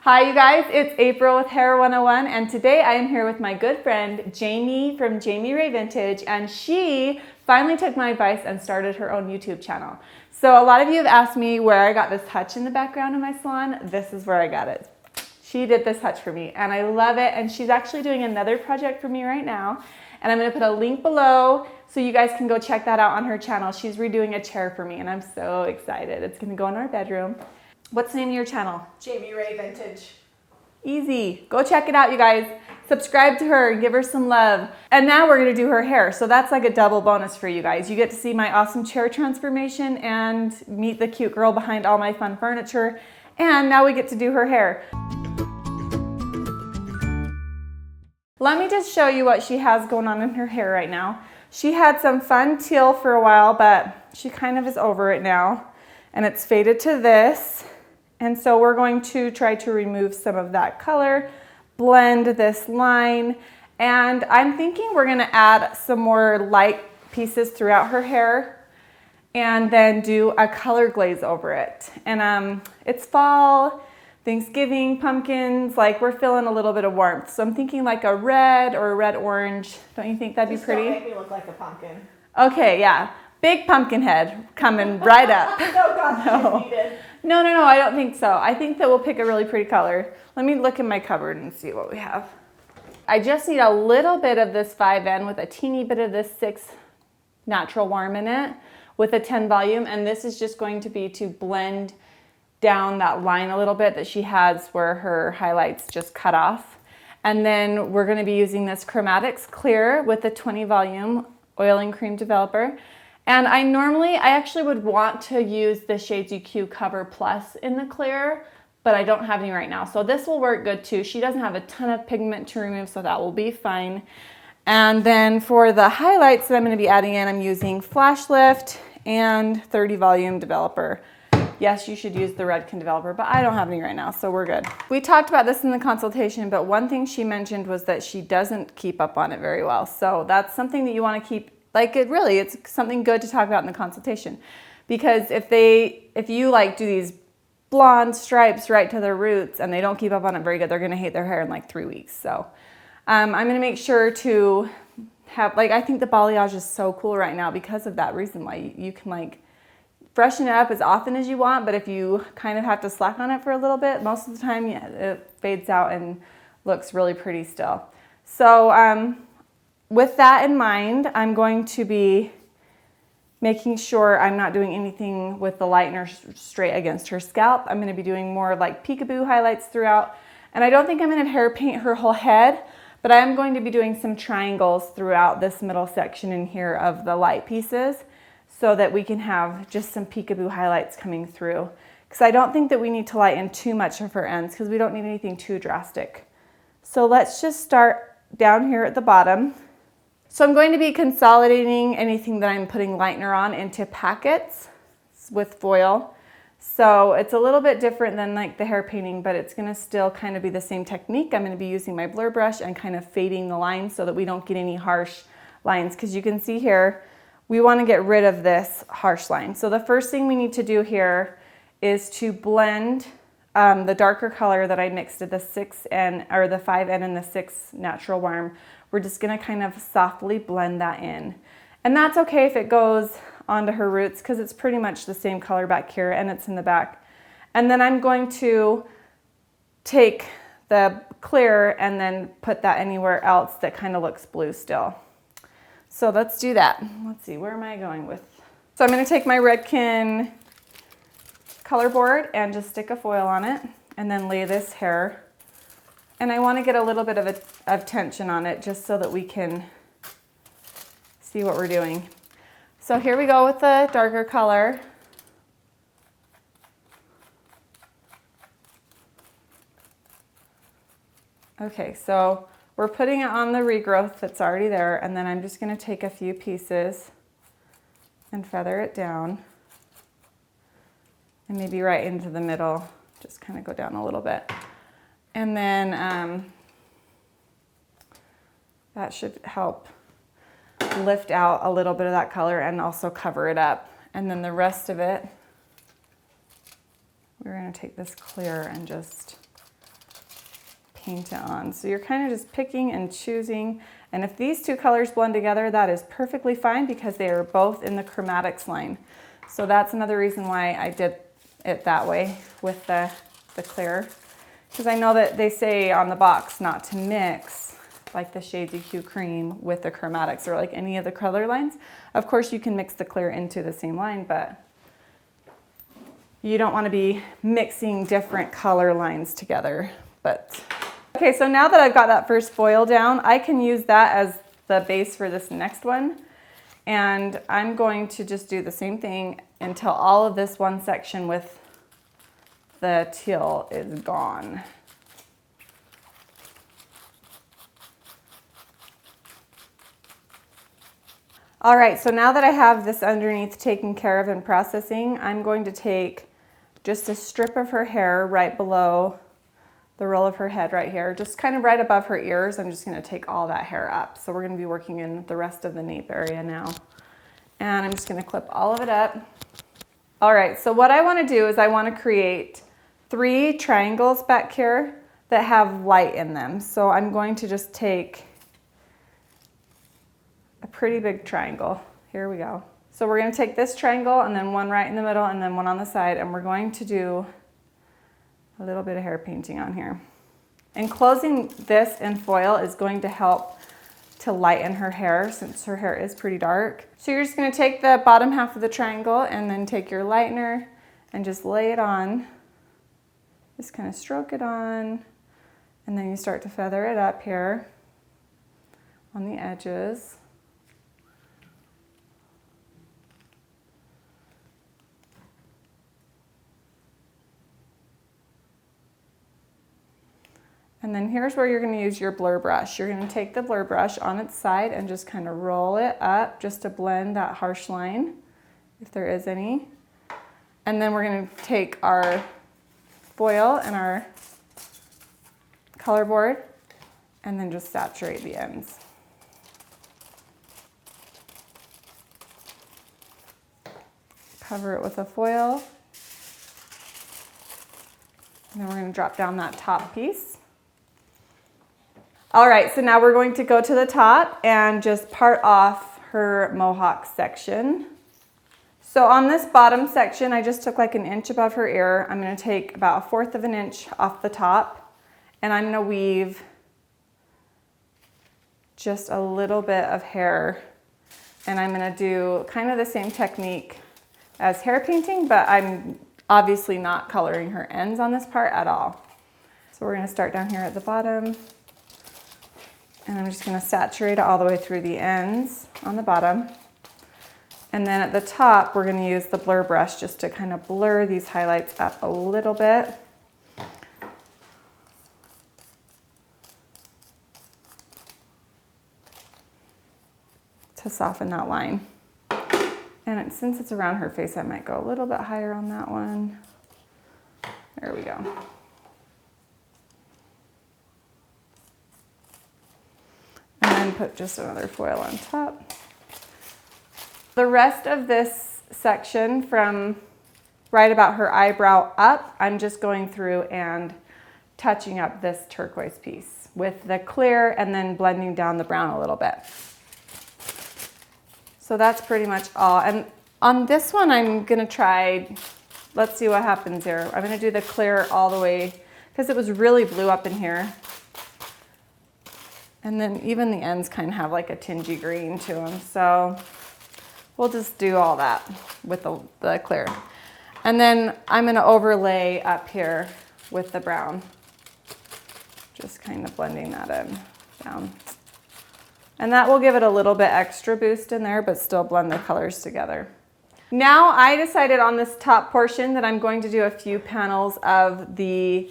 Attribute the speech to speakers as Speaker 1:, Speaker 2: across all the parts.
Speaker 1: Hi you guys, it's April with Hair 101 and today I am here with my good friend Jamie from Jamie Ray Vintage, and she finally took my advice and started her own YouTube channel. So a lot of you have asked me where I got this hutch in the background of my salon. This is where I got it. She did this hutch for me and I love it, and she's actually doing another project for me right now, and I'm going to put a link below so you guys can go check that out on her channel. She's redoing a chair for me and I'm so excited. It's going to go in our bedroom. What's the name of your channel?
Speaker 2: Jamie Ray Vintage.
Speaker 1: Easy. Go check it out, you guys. Subscribe to her and give her some love. And now we're going to do her hair. So that's like a double bonus for you guys. You get to see my awesome chair transformation and meet the cute girl behind all my fun furniture. And now we get to do her hair. Let me just show you what she has going on in her hair right now. She had some fun teal for a while, but she kind of is over it now. And it's faded to this. And so we're going to try to remove some of that color, blend this line, and I'm thinking we're gonna add some more light pieces throughout her hair and then do a color glaze over it. And it's fall, Thanksgiving, pumpkins, like we're feeling a little bit of warmth. So I'm thinking like a red or a red orange. Don't you think that'd be pretty?
Speaker 2: Don't make me look like a pumpkin.
Speaker 1: Okay, yeah. Big pumpkin head coming right up.
Speaker 2: Oh God,
Speaker 1: No. No, I don't think so. I think that we'll pick a really pretty color. Let me look in my cupboard and see what we have. I just need a little bit of this 5N with a teeny bit of this 6 natural warm in it with a 10 volume, and this is just going to be to blend down that line a little bit that she has where her highlights just cut off. And then we're going to be using this Chromatics Clear with the 20 volume oil and cream developer. And I actually would want to use the Shades EQ Cover Plus in the clear, but I don't have any right now. So this will work good too. She doesn't have a ton of pigment to remove, so that will be fine. And then for the highlights that I'm going to be adding in, I'm using Flash Lift and 30 volume developer. Yes, you should use the Redken developer, but I don't have any right now, so we're good. We talked about this in the consultation, but one thing she mentioned was that she doesn't keep up on it very well. So that's something that you want to keep. Like it's something good to talk about in the consultation, because if you like do these blonde stripes right to their roots and they don't keep up on it very good, they're gonna hate their hair in like 3 weeks. So I'm gonna make sure to have, I think the balayage is so cool right now because of that reason. Why you can like freshen it up as often as you want, but if you kind of have to slack on it for a little bit, most of the time, yeah, it fades out and looks really pretty still. So with that in mind, I'm going to be making sure I'm not doing anything with the lightener straight against her scalp. I'm going to be doing more like peekaboo highlights throughout. And I don't think I'm going to hair paint her whole head, but I am going to be doing some triangles throughout this middle section in here of the light pieces so that we can have just some peekaboo highlights coming through. Because I don't think that we need to lighten too much of her ends because we don't need anything too drastic. So let's just start down here at the bottom. So I'm going to be consolidating anything that I'm putting lightener on into packets with foil. So it's a little bit different than like the hair painting, but it's going to still kind of be the same technique. I'm going to be using my blur brush and kind of fading the lines so that we don't get any harsh lines. Because you can see here, we want to get rid of this harsh line. So the first thing we need to do here is to blend the darker color that I mixed at the 6N or the 5N and the 6 natural warm. We're just gonna kind of softly blend that in. And that's okay if it goes onto her roots because it's pretty much the same color back here and it's in the back. And then I'm going to take the clear and then put that anywhere else that kind of looks blue still. So let's do that. Let's see, where am I going with? So I'm gonna take my Redken color board and just stick a foil on it and then lay this hair. And I want to get a little bit of tension on it just so that we can see what we're doing. So here we go with the darker color. Okay, so we're putting it on the regrowth that's already there, and then I'm just going to take a few pieces and feather it down. And maybe right into the middle, just kind of go down a little bit. And then that should help lift out a little bit of that color and also cover it up. And then the rest of it, we're going to take this clear and just paint it on. So you're kind of just picking and choosing. And if these two colors blend together, that is perfectly fine because they are both in the chromatics line. So that's another reason why I did it that way with the clear. Because I know that they say on the box not to mix like the Shades EQ cream with the chromatics or like any of the color lines. Of course you can mix the clear into the same line, but you don't want to be mixing different color lines together. But okay, so now that I've got that first foil down, I can use that as the base for this next one. And I'm going to just do the same thing until all of this one section with the teal is gone. All right, so now that I have this underneath taken care of and processing, I'm going to take just a strip of her hair right below the roll of her head right here, just kind of right above her ears. I'm just going to take all that hair up. So we're going to be working in the rest of the nape area now. And I'm just going to clip all of it up. All right, so what I want to do is I want to create 3 triangles back here that have light in them. So I'm going to just take a pretty big triangle. Here we go. So we're going to take this triangle and then one right in the middle and then one on the side, and we're going to do a little bit of hair painting on here. Enclosing this in foil is going to help to lighten her hair since her hair is pretty dark. So you're just going to take the bottom half of the triangle and then take your lightener and just lay it on. Just kind of stroke it on, and then you start to feather it up here on the edges. And then here's where you're going to use your blur brush. You're going to take the blur brush on its side and just kind of roll it up just to blend that harsh line, if there is any. And then we're going to take our foil and our color board and then just saturate the ends. Cover it with a foil. And then we're going to drop down that top piece. All right, so now we're going to go to the top and just part off her mohawk section. So on this bottom section, I just took like an inch above her ear. I'm going to take about 1/4 of an inch off the top, and I'm going to weave just a little bit of hair. And I'm going to do kind of the same technique as hair painting, but I'm obviously not coloring her ends on this part at all. So we're going to start down here at the bottom. And I'm just going to saturate it all the way through the ends on the bottom. And then at the top, we're going to use the blur brush just to kind of blur these highlights up a little bit. To soften that line. And since it's around her face, I might go a little bit higher on that one. There we go. And then put just another foil on top. The rest of this section from right about her eyebrow up, I'm just going through and touching up this turquoise piece with the clear and then blending down the brown a little bit. So that's pretty much all. And on this one, I'm gonna try, let's see what happens here. I'm gonna do the clear all the way, because it was really blue up in here. And then even the ends kind of have like a tingy green to them. So we'll just do all that with the clear. And then I'm gonna overlay up here with the brown. Just kind of blending that in, down. And that will give it a little bit extra boost in there, but still blend the colors together. Now I decided on this top portion that I'm going to do a few panels of the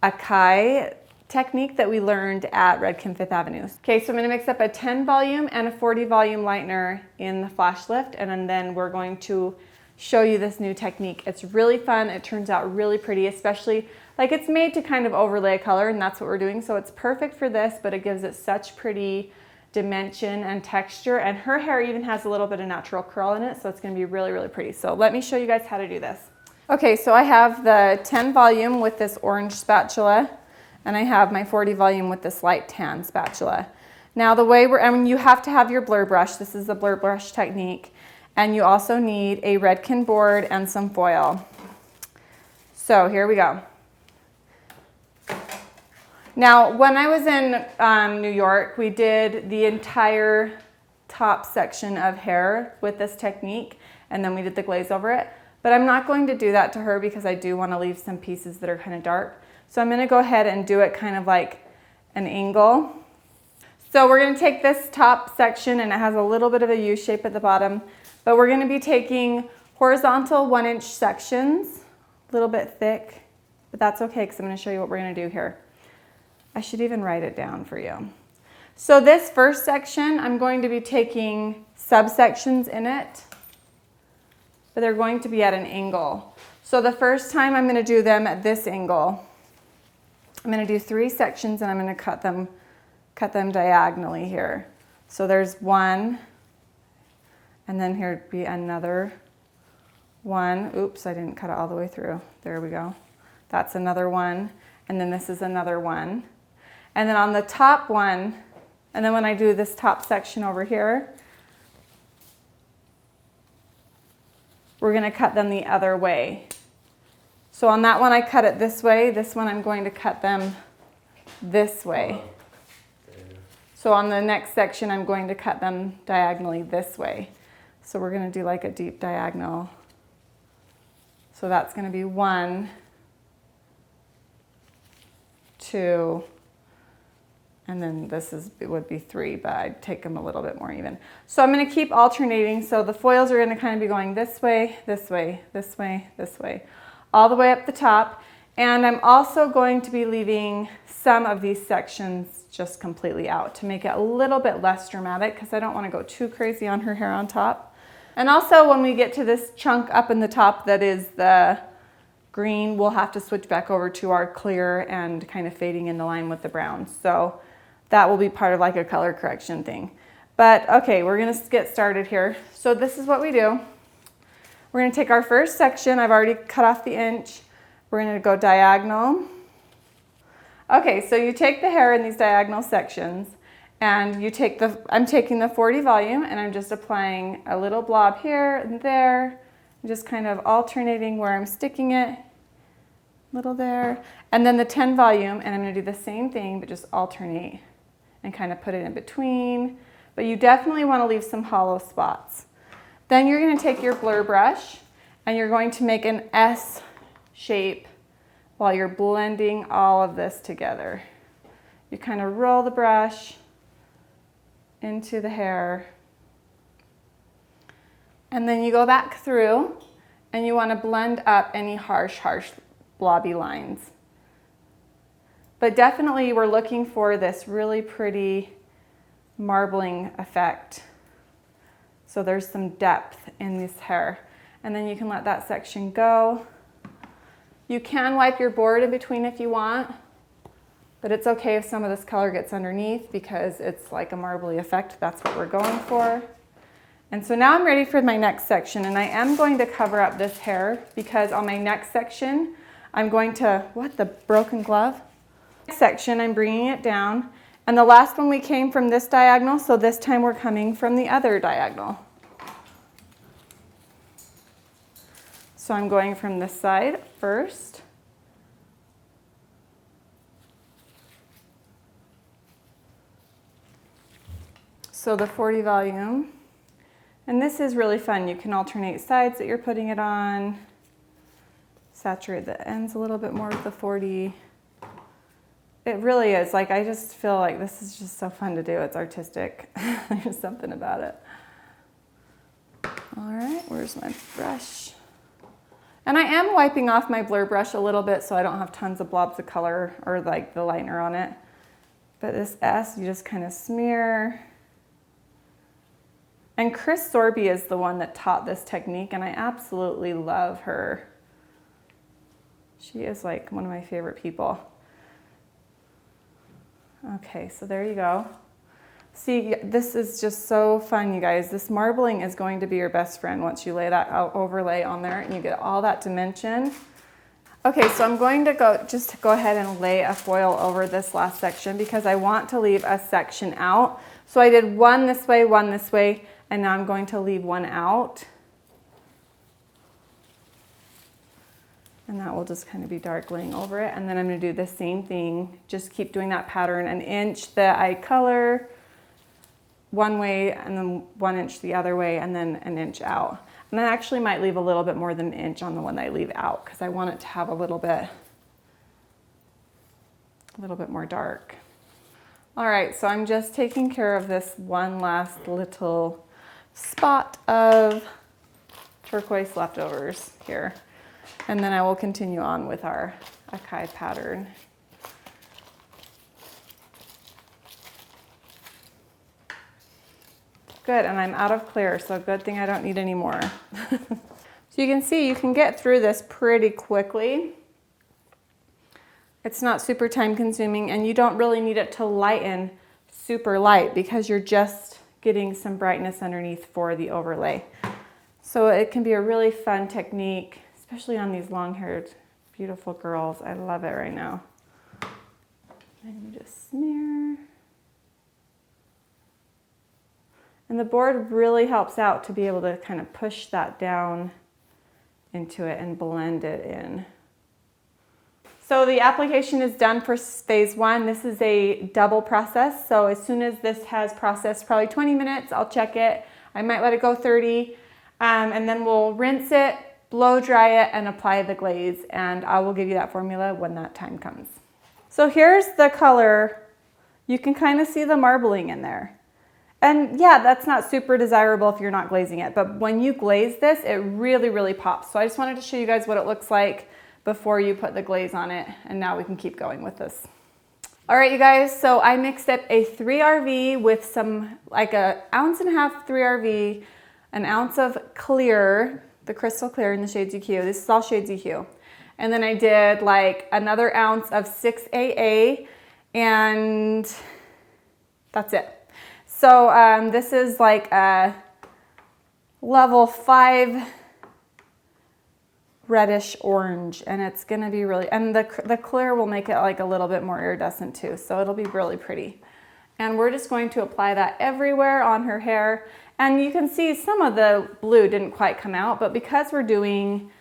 Speaker 1: Ecaille technique that we learned at Redken 5th Avenue. Okay, so I'm gonna mix up a 10 volume and a 40 volume lightener in the flash lift, and then we're going to show you this new technique. It's really fun, it turns out really pretty, especially like it's made to kind of overlay a color, and that's what we're doing. So it's perfect for this, but it gives it such pretty dimension and texture, and her hair even has a little bit of natural curl in it, so it's gonna be really, really pretty. So let me show you guys how to do this. Okay, so I have the 10 volume with this orange spatula, And I have my 40 volume with this light tan spatula. Now the way you have to have your blur brush. This is the blur brush technique. And you also need a Redken board and some foil. So here we go. Now, when I was in New York, we did the entire top section of hair with this technique, and then we did the glaze over it. But I'm not going to do that to her because I do want to leave some pieces that are kind of dark. So I'm going to go ahead and do it kind of like an angle. So we're going to take this top section, and it has a little bit of a U shape at the bottom, but we're going to be taking horizontal 1-inch sections, a little bit thick, but that's okay because I'm going to show you what we're going to do here. I should even write it down for you. So this first section, I'm going to be taking subsections in it, but they're going to be at an angle. So the first time I'm going to do them at this angle. I'm going to do 3 sections, and I'm going to cut them diagonally here. So there's one, and then here'd be another one. Oops, I didn't cut it all the way through. There we go. That's another one, and then this is another one. And then on the top one, and then when I do this top section over here, we're going to cut them the other way. So on that one I cut it this way. This one I'm going to cut them this way. So on the next section I'm going to cut them diagonally this way. So we're going to do like a deep diagonal. So that's going to be 1, 2, and then it would be 3, but I'd take them a little bit more even. So I'm going to keep alternating. So the foils are going to kind of be going this way, this way, this way, this way, all the way up the top. And I'm also going to be leaving some of these sections just completely out to make it a little bit less dramatic because I don't want to go too crazy on her hair on top. And also when we get to this chunk up in the top that is the green, we'll have to switch back over to our clear and kind of fading in the line with the brown. So that will be part of like a color correction thing. But okay, we're going to get started here. So this is what we do. We're going to take our first section. I've already cut off the inch. We're going to go diagonal. Okay, so you take the hair in these diagonal sections, and you take I'm taking the 40 volume, and I'm just applying a little blob here and there, and just kind of alternating where I'm sticking it. Little there, and then the 10 volume, and I'm going to do the same thing, but just alternate and kind of put it in between. But you definitely want to leave some hollow spots. Then you're going to take your blur brush, and you're going to make an S shape while you're blending all of this together. You kind of roll the brush into the hair, and then you go back through, and you want to blend up any harsh blobby lines. But definitely we're looking for this really pretty marbling effect. So there's some depth in this hair. And then you can let that section go. You can wipe your board in between if you want, but it's okay if some of this color gets underneath because it's like a marbly effect. That's what we're going for. And so now I'm ready for my next section, and I am going to cover up this hair because on my next section, I'm going to, what, the broken glove? Next section, I'm bringing it down. And the last one we came from this diagonal, so this time we're coming from the other diagonal. So I'm going from this side first. So the 40 volume. And this is really fun. You can alternate sides that you're putting it on. Saturate the ends a little bit more with the 40. It really is. Like, I just feel like this is just so fun to do. It's artistic. There's something about it. All right, where's my brush? And I am wiping off my blur brush a little bit so I don't have tons of blobs of color or like the lightener on it. But this S, you just kind of smear. And Chris Sorby is the one that taught this technique, and I absolutely love her. She is like one of my favorite people. Okay, so there you go. See, this is just so fun, you guys. This marbling is going to be your best friend once you lay that out overlay on there and you get all that dimension. Okay, so I'm going to go ahead and lay a foil over this last section because I want to leave a section out. So I did one this way, and now I'm going to leave one out. And that will just kind of be dark laying over it. And then I'm going to do the same thing. Just keep doing that pattern, an inch the eye color one way, and then 1 inch the other way, and then an inch out. And I actually might leave a little bit more than an inch on the one that I leave out because I want it to have a little bit more dark. All right, so I'm just taking care of this one last little spot of turquoise leftovers here. And then I will continue on with our Ecaille pattern. Good, and I'm out of clear, so good thing I don't need any more. So you can see you can get through this pretty quickly. It's not super time consuming, and you don't really need it to lighten super light because you're just getting some brightness underneath for the overlay. So it can be a really fun technique, especially on these long-haired, beautiful girls. I love it right now. And you just smear. And the board really helps out to be able to kind of push that down into it and blend it in. So the application is done for phase 1. This is a double process. So as soon as this has processed probably 20 minutes, I'll check it. I might let it go 30, and then we'll rinse it, blow dry it, and apply the glaze. And I will give you that formula when that time comes. So here's the color. You can kind of see the marbling in there. And yeah, that's not super desirable if you're not glazing it, but when you glaze this, it really, really pops. So I just wanted to show you guys what it looks like before you put the glaze on it, and now we can keep going with this. All right, you guys, so I mixed up a 3RV with some, like a 1.5 ounce 3RV, an ounce of clear, the crystal clear in the shade EQ. This is all shades EQ. And then I did like another ounce of 6AA, and that's it. So this is like a level 5 reddish orange, and it's gonna be really, and the clear will make it like a little bit more iridescent too, so it'll be really pretty. And we're just going to apply that everywhere on her hair. And you can see some of the blue didn't quite come out, but because we're doing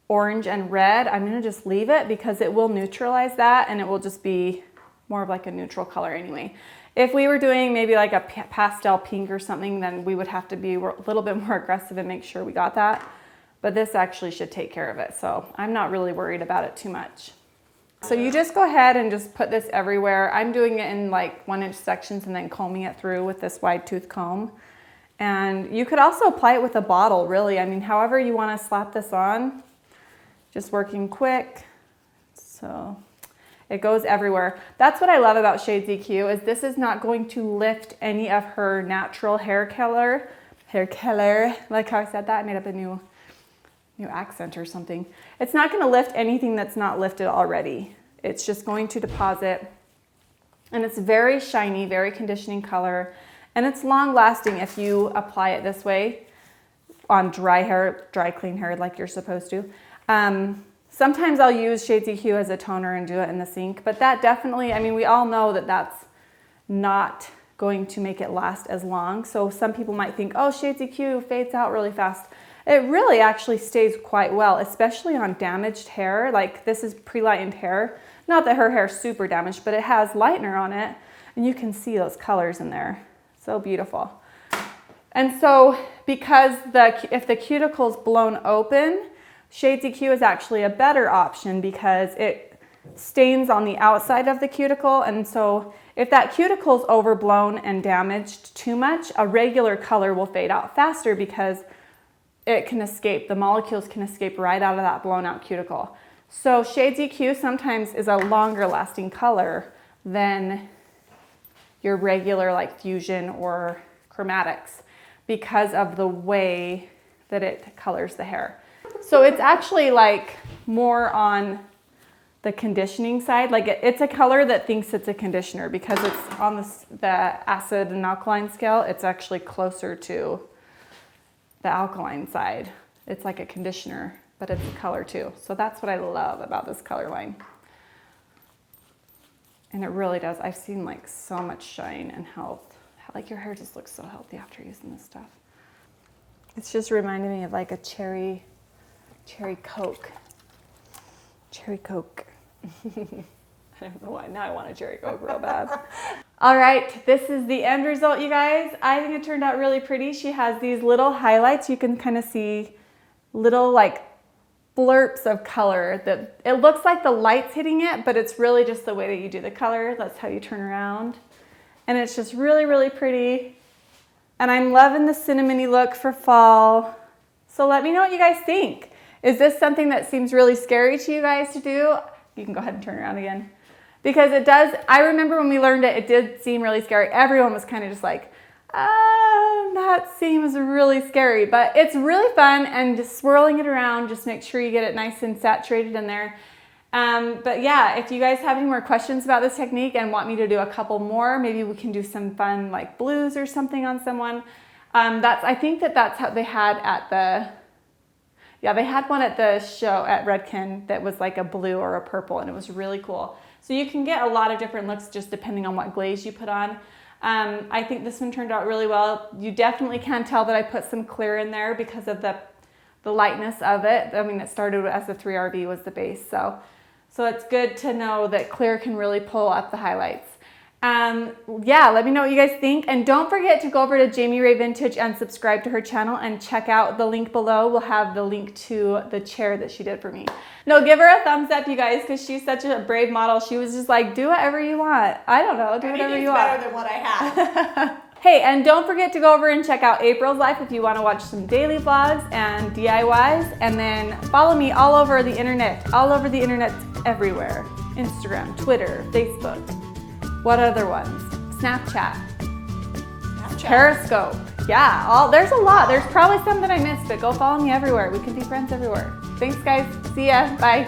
Speaker 1: orange and red, I'm gonna just leave it because it will neutralize that, and it will just be more of like a neutral color anyway. If we were doing maybe like a pastel pink or something, then we would have to be a little bit more aggressive and make sure we got that. But this actually should take care of it. So I'm not really worried about it too much. So you just go ahead and just put this everywhere. I'm doing it in like 1-inch sections and then combing it through with this wide tooth comb. And you could also apply it with a bottle, really. I mean, however you want to slap this on, just working quick. So it goes everywhere. That's what I love about Shades EQ, is this is not going to lift any of her natural hair color, like how I said that, I made up a new accent or something. It's not gonna lift anything that's not lifted already. It's just going to deposit, and it's very shiny, very conditioning color, and it's long lasting if you apply it this way on dry hair, dry clean hair like you're supposed to. Sometimes I'll use Shades EQ as a toner and do it in the sink, but that definitely, I mean, we all know that that's not going to make it last as long. So some people might think, oh, Shades EQ fades out really fast. It really actually stays quite well, especially on damaged hair. Like this is pre-lightened hair. Not that her hair is super damaged, but it has lightener on it, and you can see those colors in there. So beautiful. And so because if the cuticle's blown open, Shades EQ is actually a better option because it stains on the outside of the cuticle. And so if that cuticle is overblown and damaged too much, a regular color will fade out faster because it can escape, the molecules can escape right out of that blown out cuticle. So Shades EQ sometimes is a longer lasting color than your regular like Fusion or Chromatics because of the way that it colors the hair. So it's actually like more on the conditioning side. Like it's a color that thinks it's a conditioner because it's on the acid and alkaline scale. It's actually closer to the alkaline side. It's like a conditioner, but it's a color too. So that's what I love about this color line. And it really does. I've seen like so much shine and health. Like your hair just looks so healthy after using this stuff. It's just reminding me of like a cherry Coke. Cherry Coke. I don't know why, now I want a cherry Coke real bad. All right, this is the end result, you guys. I think it turned out really pretty. She has these little highlights. You can kind of see little like blurps of color that it looks like the light's hitting it, but it's really just the way that you do the color. That's how you turn around. And it's just really, really pretty. And I'm loving the cinnamony look for fall. So let me know what you guys think. Is this something that seems really scary to you guys to do? You can go ahead and turn around again. Because it does, I remember when we learned it, it did seem really scary. Everyone was kind of just like, that seems really scary. But it's really fun, and just swirling it around, just make sure you get it nice and saturated in there. But yeah, if you guys have any more questions about this technique and want me to do a couple more, maybe we can do some fun like blues or something on someone. I think that's how they had at the, they had one at the show at Redken that was like a blue or a purple, and it was really cool. So you can get a lot of different looks just depending on what glaze you put on. I think this one turned out really well. You definitely can tell that I put some clear in there because of the lightness of it. I mean, it started as the 3RB was the base, so it's good to know that clear can really pull up the highlights. Yeah, let me know what you guys think. And don't forget to go over to Jamie Ray Vintage and subscribe to her channel and check out the link below. We'll have the link to the chair that she did for me. No, give her a thumbs up, you guys, because she's such a brave model. She was just like, do whatever you want. I don't know, do whatever you want.
Speaker 2: Better than what I had.
Speaker 1: Hey, and don't forget to go over and check out April's life if you want to watch some daily vlogs and DIYs. And then follow me all over the internet, everywhere. Instagram, Twitter, Facebook. What other ones? Snapchat. Periscope. Yeah, there's a lot. There's probably some that I missed, but go follow me everywhere. We can be friends everywhere. Thanks, guys. See ya. Bye.